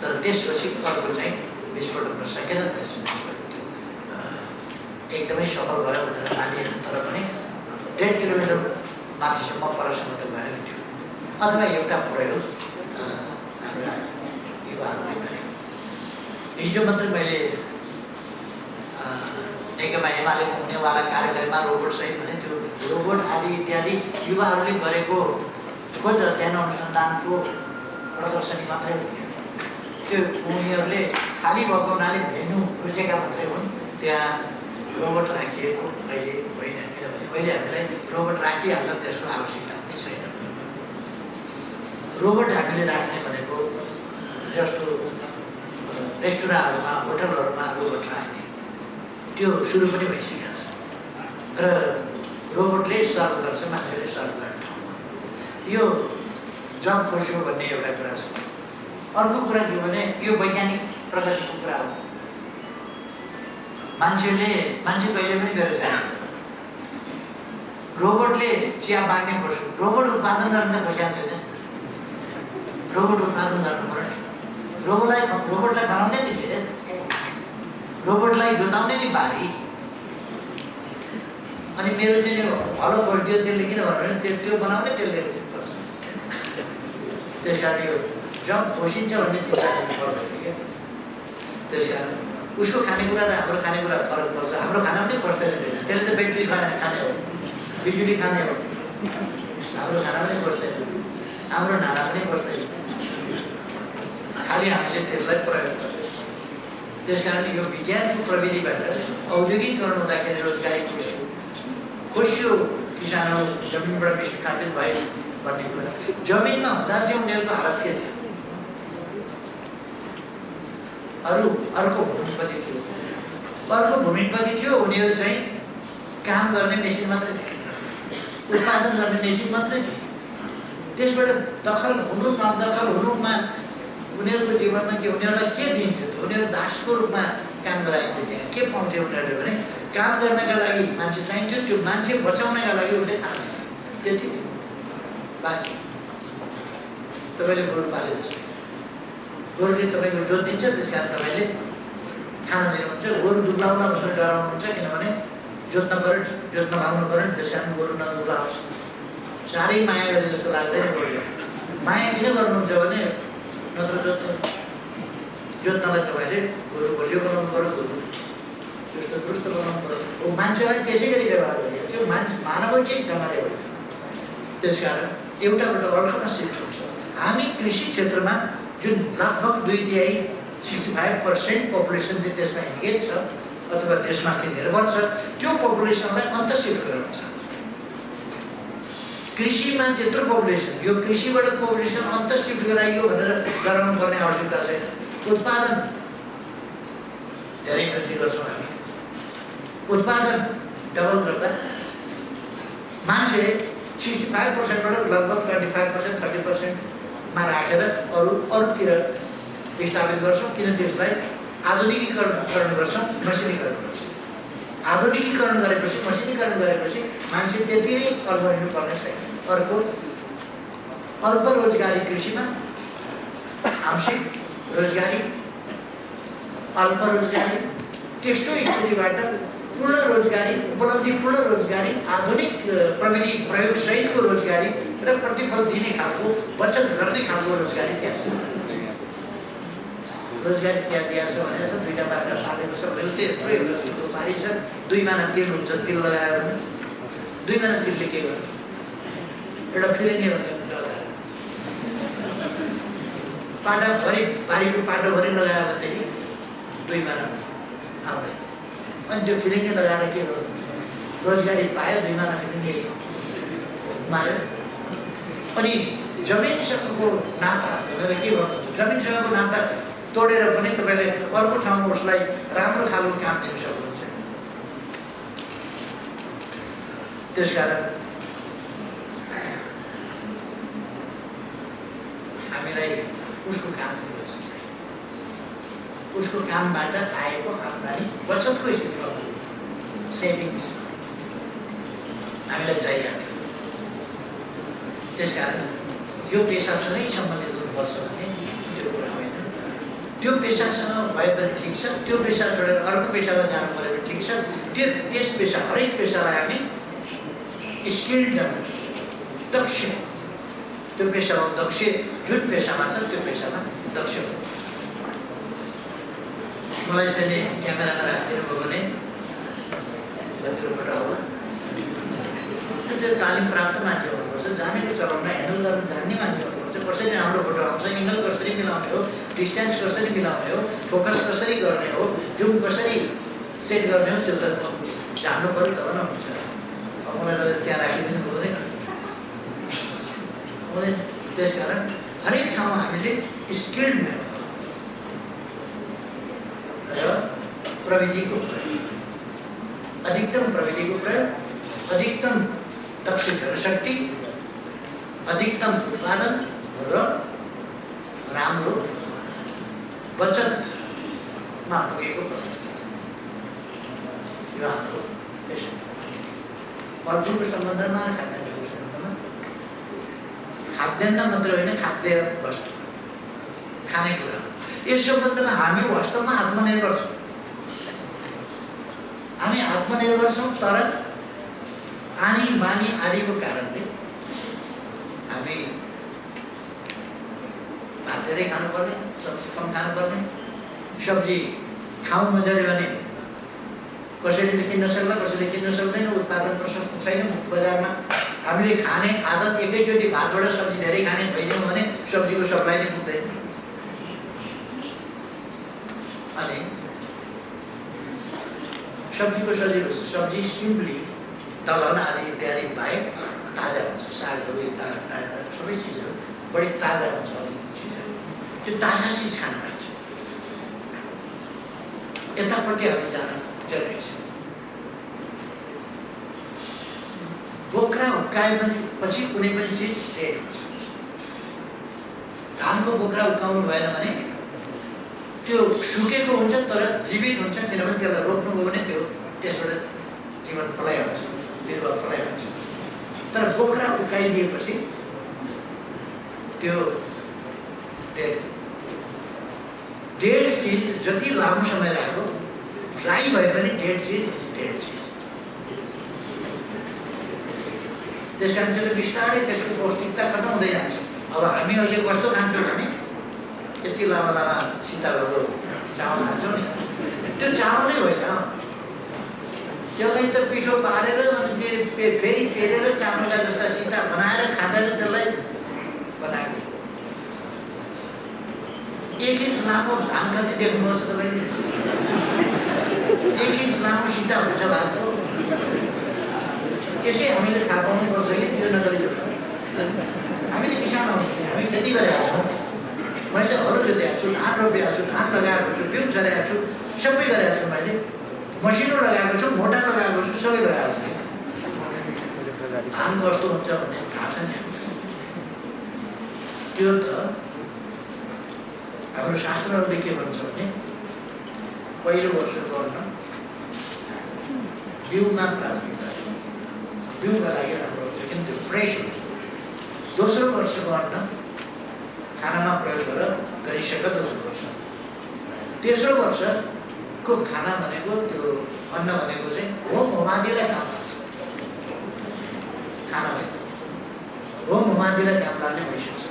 तर त्यसपछि अर्को चाहिँ विस्फोट हुन सकेन। एकदमै सफल भयो भनेर मानिएन, तर पनि 1.5 किलोमिटर माथिसम्म परसम्म त गएको थियो। अथवा एउटा प्रयोग हाम्रा युवाहरूले गरे। हिजो मात्रै मैले नेकपा एमालेको हुनेवाला कार्यालयमा रोबोट सहित भने त्यो रोबोट आदि इत्यादि युवाहरूले गरेको खोज अध्ययन अनुसन्धानको प्रदर्शनी मात्रै हुन्थ्यो। त्यो उनीहरूले खाली भएको हुनाले भेन्यू खोजेका मात्रै हुन्, त्यहाँ रोबोट राखिएको अहिले होइन। किनभने अहिले हामीलाई रोबोट राखिहाल्दा त्यसको आवश्यकता पनि छैन। रोबोट हामीले राख्ने भनेको जस्तो रेस्टुरेन्टहरूमा, होटलहरूमा रोबोट राख्ने त्यो सुरु पनि भइसकेको छ र रोबोटले सर्भ गर्छ, मान्छेले सर्भ गर्ने ठाउँमा। यो जब खोज्यो भन्ने एउटा कुरा छ। अर्को कुरा के भने यो वैज्ञानिक प्रगतिको कुरा हो। मान्छे कहिले पनि गरेको छैन। रोबोटले चिया बाँड्ने खोज्छ, रोबोट उत्पादन गर्न त खोजिएको छैन। रोबोट उत्पादन गर्नु पर्यो नि, रोबोटलाई बनाउने नि के, रोबोटलाई जोताउने नि बारी। अनि मेरो चाहिँ हलो खोजिदियो त्यसले किन भन्नु, त्यो बनाउने त्यसले गर्छ। त्यस कारण यो जब खोसिन्छ भन्ने चिन्ता गर्नु पर्दैन क्या। त्यस कारण उसको खानेकुरा र हाम्रो खानेकुरा फरक पर्छ। हाम्रो खाना पनि पर्दैन, त्यसले त ब्याट्री खाने हो, बिजुली खाने हो। हाम्रो खाना पनि पर्दैन, हाम्रो नाना पनि पर्दैन, खालि हामीले त्यसलाई प्रयोग गर्छौँ। त्यस कारण यो विज्ञानको प्रविधिबाट औद्योगिकरण हुँदाखेरि रोजगारी खोसियो, किसानहरू जमिनबाट विस्थापित भए भन्ने कुरा। जमिनमा हुँदा चाहिँ उनीहरूको हालत के थियो? अर्को भूमिपति थियो, उनीहरू चाहिँ काम गर्ने मेसिन मात्रै थिए, उत्पादन गर्ने मेसिन मात्रै थिए। त्यसबाट दखल हुनु नदखल हुनुमा उनीहरूको जीवनमा के, उनीहरूलाई के दिन्थ्यो? उनीहरू दासको रूपमा काम गराइन्थ्यो। त्यहाँ के पाउँथ्यो उनीहरूले भने काम गर्नका लागि मान्छे चाहिन्थ्यो, त्यो मान्छे बचाउनका लागि उसले खाना त्यति थियो बाँकी। तपाईँले गोरु पालेको छ, गोरुले तपाईँको जोत दिन्छ, त्यस कारण तपाईँले खाना दिनुहुन्छ। गोरु दुब्लाउला भनेर डराउनुहुन्छ, किनभने जोत्न पऱ्यो, जोत्न लाउनु पऱ्यो नि, त्यस कारण गोरु नदुब्लाओस्। साह्रै माया गरे जस्तो लाग्दैन गोरुले। माया किन गर्नुहुन्छ भने नत्र जोत्नलाई तपाईँले गोरु बलियो बनाउनु पऱ्यो, गोरु त्यस्तो दुरुस्त बनाउनु पऱ्यो। मान्छेलाई त्यसै गरी व्यवहार गरिएको थियो, मानव चाहिँ ढङ्गले भयो। त्यस कारण एउटाबाट अर्कोमा सिफ्ट हुन्छ। हामी कृषि क्षेत्रमा जुन लगभग 2/3 65% पपुलेसन चाहिँ त्यसमा इन्गेज छ अथवा त्यसमाथि निर्भर छ, त्यो पपुलेसनलाई अन्त सिफ्ट गराउन चाहन्छ। कृषिमा त्यत्रो पपुलेसन, यो कृषिबाट पपुलेसन अन्त सिफ्ट गराइयो भनेर गराउनु पर्ने आवश्यकता छैन। उत्पादन धेरै वृद्धि गर्छौँ हामी, उत्पादन डबल गर्दा मान्छे 65%बाट लगभग 25% 30%मा राखेर अरूतिर विस्थापित गर्छौँ। किन त्यसलाई आधुनिकीकरण गर्छौँ, मसिनीकरण गर्छौँ। आधुनिकीकरण गरेपछि, मसिनीकरण गरेपछि मान्छे त्यति नै अल्मरिनु पर्ने छैन। अर्को अल्प रोजगारी कृषिमा आंशिक रोजगारी, अल्प रोजगारी, त्यस्तो स्थितिबाट पूर्ण रोजगारी, उपलब्धिपूर्ण रोजगारी, आधुनिक प्रविधि प्रयोग सहितको रोजगारी र प्रतिफल दिने खालको, बचत गर्ने खालको रोजगारी त्यहाँ छ। रोजगारी त्यहाँ दिएको छ भनेर दुईवटा बाख्रा पालेको छ भने त्यत्रो एउटा पारी छ। 2 महिना तेल हुन्छ, तेल लगायो भने 2 महिना तेलले के गर्छ? एउटा फिरिने भन्ने हुन्छ, पाटाभरि बारीको पाटोभरि लगायो भनेदेखि 2 महिना आउँदैन। अनि त्यो फिरिङ्गे लगाएर के गर्नु? रोजगारी पायो, 2 महिना फिरिङ्गे मार्यो। अनि जमिनसँगको नाता भनेर के गर्नु? जमिनसँगको नाता तोडेर पनि तपाईँले अर्को ठाउँमा उसलाई राम्रो खालको काम दिन सक्नुहुन्छ। त्यसकारण हामीलाई उसको काम बचत, उसको कामबाट आएको आम्दानी बचतको स्थितिमा सेभिङ्स हामीलाई चाहिएको। त्यसकारण यो पेसासँगै सम्बन्धित हुनुपर्छ भने त्यो कुरा होइन। त्यो पेसासँग भए पनि ठिक छ, त्यो पेसा छोडेर अर्को पेसामा जानु पऱ्यो भने ठिक छ। त्यस पेसा, हरेक पेसालाई हामी स्किल्ड दक्ष, त्यो पेसामा दक्ष, जुन पेसामा छ त्यो पेसामा दक्ष हो। मलाई चाहिँ क्यामेरामा राखिदिनु भयो भने भित्रबाट होला, त्यो तालिम प्राप्त मान्छे हुनुपर्छ, जानेको चलाउन, ह्यान्डल गर्न जान्ने मान्छे हुनुपर्छ। कसरी राम्रो फोटो आउँछ, एङ्गल कसरी मिलाउने हो, डिस्टेन्स कसरी मिलाउने हो, फोकस कसरी गर्ने हो, जुम कसरी सेट गर्ने हो, त्यो त जान्नु पऱ्यो तब न हुन्छ। अब मलाई लगेर त्यहाँ राखिदिनु भयो भने त्यस कारण हरेक ठाउँमा हामीले स्किल्ड र प्रविधिको प्रयोग, अधिकतम प्रविधिको प्रयोग, अधिकतम दक्ष जनशक्ति, अधिकतम उत्पादन र राम्रो बचतमा पुगेको प्रयोग, यो हाम्रो पेसा। फलफुलको सम्बन्धमा र खाद्यान्नको सम्बन्धमा खाद्यान्न मात्र होइन खाद्य वस्तु खानेकुरा यस सम्बन्धमा हामी वास्तवमा आत्मनिर्भर छौँ। हामी आत्मनिर्भर छौँ तर पानी बानी आदिको कारणले हामी भात धेरै खानुपर्ने, सब्जी कम खानुपर्ने। सब्जी खाउँ मजाले भने कसैले त किन्न सक्ला, कसैले किन्न सक्दैन, उत्पादन प्रशस्त छैन बजारमा। हामीले खाने आदत एकैचोटि भातबाट सब्जी धेरै खाने भइदियौँ भने सब्जीको सप्लाई नै पुग्दैन। अनि सब्जीको सजिलो छ, सब्जी सिम्पली दलहन आदि इत्यादि बाहेक ताजा हुन्छ। सागहरू ताजा सबै चिजहरू बढी ताजा हुन्छ। चिजहरू त्यो ताजा चिज खानु पाइन्छ। यतापट्टि हामी जान जरुरी छ। बोक्रा उक्काएपछि कुनै पनि चिज डेड हुन्छ। धानको बोक्रा उक्काउनु भएन भने त्यो सुकेको हुन्छ तर जीवित हुन्छ, किनभने त्यसलाई रोप्नुभयो भने त्यो त्यसबाट जीवन पलाइहाल्छ, बिरुवा पलाइहाल्छ। तर बोक्रा उक्काइदिएपछि त्यो डेड चिज जति लामो समय लाग्यो ड्राई भए पनि डेड चिज डेड चिज। त्यस कारण त्यसले बिस्तारै त्यसको पौष्टिकता खत्म हुँदै जान्छ। अब हामी अहिले कस्तो खान्छौँ भने यति लामा लामा सिताहरूको चामल खान्छौँ नि, त्यो चामलै होइन, त्यसलाई त पिठो पारेर अनि फेरि पेरेर चामलका जस्ता सिता बनाएर खाँदा त्यसलाई बनाएको। 1 इन्च लामो धान कति देख्नुहोस् तपाईँले, 1 इन्च लामो सिता हुन्छ भातको। त्यसै हामीले थाहा पाउनुपर्छ कि त्यो नगरी हामीले किसान हौँ, हामी खेती गरेका छौँ। मैले हलो जोतेको छु, धान रोपेको छु, धान लगाएको छु, बिउ छरेको छु, सबै गरेको छु। मैले मसिनो लगाएको छु, मोटा लगाएको छु, सबै लगाएको छु। धान कस्तो हुन्छ भन्ने थाहा छ नि। त्यो त हाम्रो शास्त्रहरूले के भन्छ भने पहिलो वर्ष गर्न बिउमा प्राथमिकता, बिउका लागि राम्रो हुन्छ किन त्यो फ्रेस हुन्छ। दोस्रो वर्ष गर्न खानामा प्रयोग गरिसक्यो दोस्रो वर्ष। तेस्रो वर्षको खाना भनेको त्यो अन्न भनेको चाहिँ होम होमादिलाई काम लाग्छ। खाना भनेको होम होमादिलाई काम लाग्ने भइसक्छ।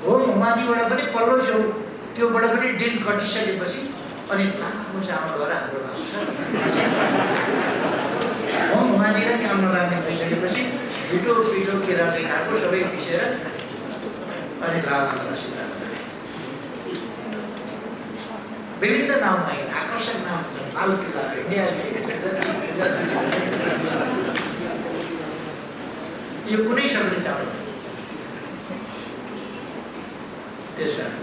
होम होमादिबाट पनि पल्लो छेउ त्योबाट पनि डिल कटिसकेपछि अनि लामो चामल गरेर हाम्रो आउँछ। होम होमादिलाई काम नलाग्ने भइसकेपछि पिठो पिठो किराले खाएको सबै पिसेर अनि लामा सिधा विभिन्न नाममा आकर्षक नाम हुन्छ। लाल किल्ला, इन्डिया यो कुनै सबैले चामल। त्यस कारण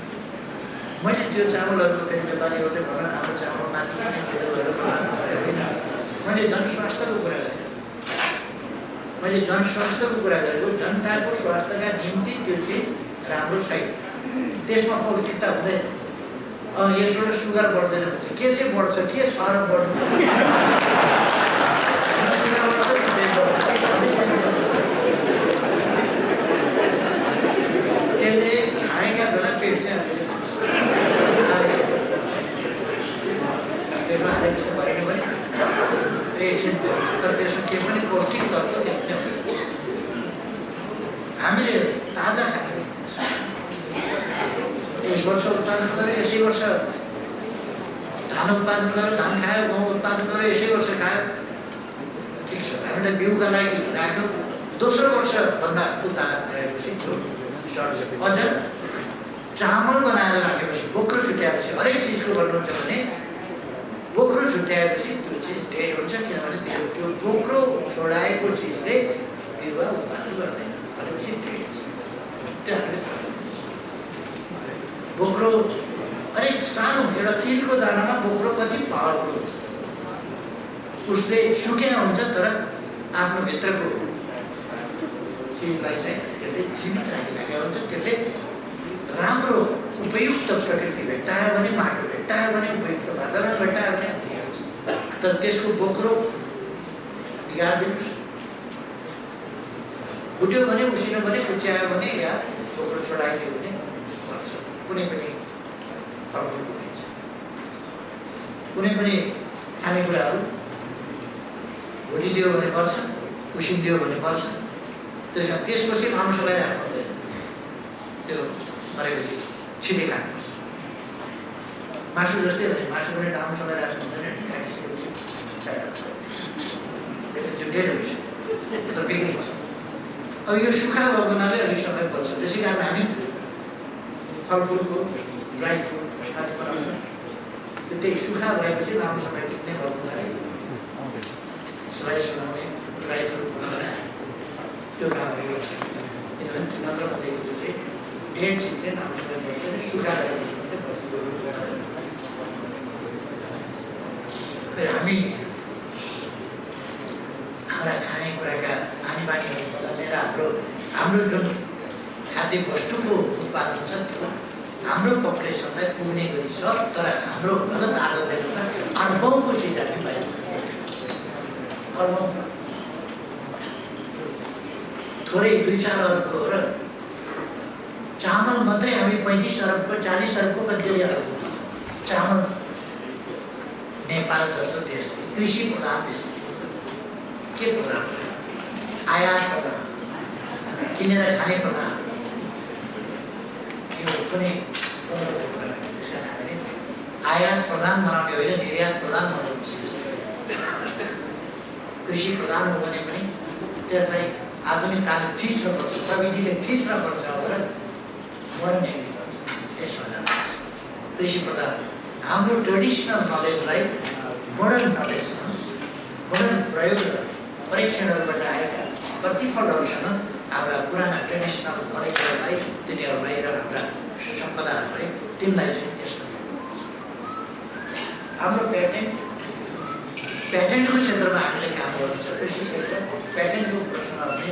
मैले त्यो चामलहरूको फेरि व्यापारीहरूले भन हाम्रो चामल माथि होइन, मैले जनस्वास्थ्यको कुरा गरेँ। मैले जनस्वास्थ्यको कुरा गरेको, जनताको स्वास्थ्यका निम्ति त्यो चिज राम्रो छैन, त्यसमा पौष्टिकता हुँदैन। यसबाट सुगर बढ्दैन भन्छ, के चाहिँ बढ्छ, के छ र बढ्नु? त्यसले खाएका बेला पेट चाहिँ पेटमा हालेपछि भएन भने तर त्यसमा के पनि पौष्टिक तत्त्व देख्दैन। हामीले ताजा खाने, यस वर्ष उत्पादन गऱ्यो यसै वर्ष धान उत्पादन गऱ्यो, धान खायो, गहुँ उत्पादन गऱ्यो यसै वर्ष खायो, ठिक छ। हामीले बिउका लागि राख्यो, दोस्रो वर्षभन्दा उता गएपछि त्यो सर्छ। अझ चामल बनाएर राखेपछि, बोक्रो छुट्याएपछि, हरेक चिजको भन्नुहुन्छ भने बोक्रो छुट्याएपछि त्यो चिज डेड हुन्छ, किनभने त्यो बोक्रो छोडाएको चिजले बिरुवा उत्पादन गर्दैन, भनेपछि डेड छ। त्यो हामीले बोक्रो अलिक सानो एउटा तिलको दानामा बोक्रो कति पावरफुल हुन्छ। उसले सुकेन हुन्छ तर आफ्नो भित्रको चिजलाई चाहिँ त्यसले जीवित राखिराखेको हुन्छ। त्यसले राम्रो उपयुक्त प्रकृति भेट्टायो भने, माटो भेट्टायो भने, उपयुक्त वातावरण भेट्टायो भने दिइहाल्छ। तर त्यसको बोक्रो बिगारिदिनुहोस्, फुट्यो भने उसिनो भने कुच्यायो भने या टोक्रो छोडाइदियो भने पर्छ। कुनै पनि फलफुलको हुन्छ कुनै पनि खानेकुराहरू भुटिदियो भने पर्छ, उसिनिदियो भने पर्छ। त्यस कारण त्यसपछि लामो समय राख्नु हुँदैन, त्यो मरेको चिज छिटै खानुपर्छ। मासु जस्तै हो भने मासु पनि लामो समय राख्नु हुँदैन, काटिसकेपछि त्यो डेढ हुन्छ तर बिग्रिन्छ। अब यो सुक्खा भएको हुनाले अलिक समय पर्छ, त्यसै कारण हामी फलफुलको ड्राई फ्रुट खानु बनाउँछौँ। त्यही सुक्खा भएपछि लामो समय टिक्ने भएको हुनाले स्लाइस बनाउने ड्राई फ्रुट बनाउने त्यो काम भइरहेको छ। किनभने नत्र भनेको चाहिँ डेढ चिज चाहिँ लामो समय पर्दैन, सुक्खा रहेको हामी हाम्रा खानेकुराका बानीबानीहरू बदलेर हाम्रो जुन खाद्य वस्तुको उत्पादन छ त्यो हाम्रो पपुलेसनलाई पुग्ने गरी छ। तर हाम्रो गलत आदतले गर्दा अर्बौँको चिज हामी बाहिर अर्बौँ थोरै 2-4 अरबको र चामल मात्रै हामी 35 अरबको 40 अरबको कति अरबको चामल। नेपाल जस्तो देश कृषि प्रधान देश के प्रधान आयात प्रधान किनेर खाने प्रधान यो कुनै आयात प्रधान बनाउने होइन निर्यात प्रधान बनाउनु। कृषि प्रधान हो भने पनि त्यसलाई आधुनिक तालिम थिच्नुपर्छ, प्रविधिले थिच्नुपर्छ भनेर मर्ने त्यसमा जान्छ। कृषि प्रधान हाम्रो ट्रेडिसनल नलेजलाई मोडर्न नलेजमा मोडर्न प्रयोग र परीक्षणहरूबाट आएका प्रतिफलहरूसँग हाम्रा पुराना ट्रेडिसनल नलेजहरूलाई तिनीहरूलाई र हाम्रा सम्पदाहरूलाई तिनलाई चाहिँ त्यसमा हाम्रो प्याटेन्टको क्षेत्रमा हामीले काम गर्नु छ। कृषि क्षेत्र प्याटेन्टको प्रश्न भने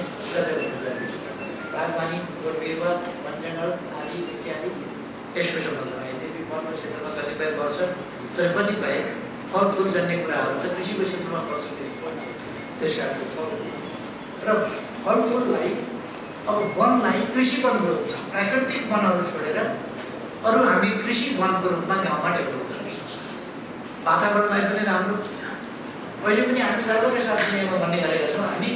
बागवानी, बोट बिरुवा, वन जङ्गल आदि इत्यादि यसको सम्बन्धमा यद्यपि फलको क्षेत्रमा कतिपय पर्छ तर कतिपय फलफुल जन्ने कुराहरू त कृषिको क्षेत्रमा पर्छ। त्यस कारण र फलफुललाई अब वनलाई कृषि वनको रूपमा प्राकृतिक वनहरू छोडेर अरू हामी कृषि वनको रूपमा गाउँमा डेभलप गर्न सक्छौँ। वातावरणलाई पनि राम्रो पहिले पनि हामी सर्वकै साथ नियममा भन्ने गरेका छौँ। हामी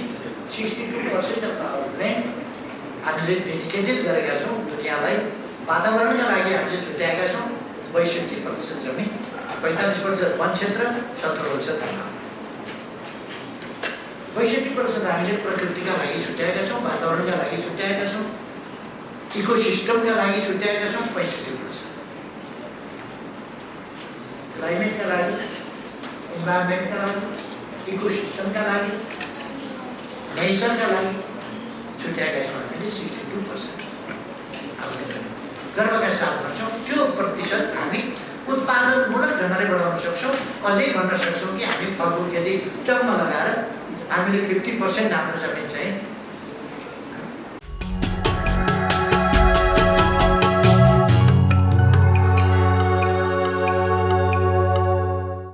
62% अफ आवर ल्यान्ड हामीले डेडिकेटेड गरेका छौँ दुनियाँलाई वातावरणका लागि हामीले छुट्याएका छौँ। 62% जमिन, 45% वन क्षेत्र, 17% 62% हामीले प्रकृतिका लागि छुट्याएका छौँ, वातावरणका लागि छुट्याएका छौँ, इकोसिस्टमका लागि छुट्याएका छौँ। 65% क्लाइमेटका लागि, इन्भाइरोमेन्टका लागि, इकोसिस्टमका लागि, नेचरका लागि छुट्याएका छौँ हामीले 62%। गर्वका साथ भन्छौँ त्यो प्रतिशत हामी उत्पादनमूलक ढङ्गले बढाउन सक्छौँ। अझै भन्न सक्छौँ कि हामी फलफुल खेती टम्म लगाएर हामीले 50% हाम्रो जमिन चाहिँ